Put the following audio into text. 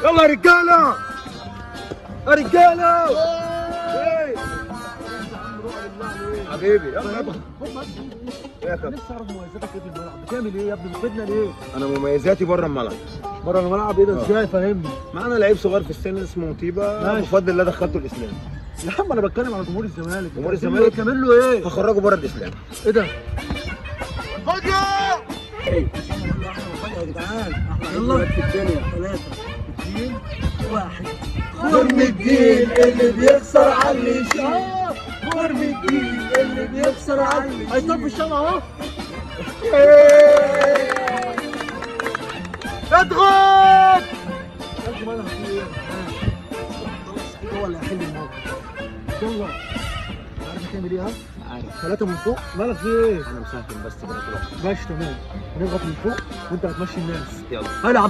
يلا يا رجاله يا رجاله. حبيبي يلا يابا. ايه يا كابتن؟ نفسي اعرف مميزاتك ايه في الملعب؟ بتعمل ايه يا ابني؟ بتفيدنا ليه؟ انا مميزاتي بره الملعب. بره الملعب ايه ده؟ ازاي؟ فاهمني. معانا لعيب صغير في السن اسمه مطيبه، ماشي. بفضل الله دخلته الاسلام. يا عم انا بتكلم على جمهور الزمالك. جمهور الزمالك تعمل له ايه؟ هخرجه بره الاسلام. ايه ده؟ خدوا يا جدعان يلا في الدنيا 3 2 1. خرم الدين اللي بيخسر على اللي يشوف خرم الدين اللي بيكسر علي هيطفي الشمعة اهو. اضغط. قلت مالها في ايه؟ خلاص هو اللي هيحل الموقف. يلا عارف هتعمل ايه؟ ها؟ عارف 3 من فوق. مالك في ايه؟ انا مساكن بس كده طول عمري. ماشي تمام. نضغط من فوق وانت هتمشي الناس. يلا هلا.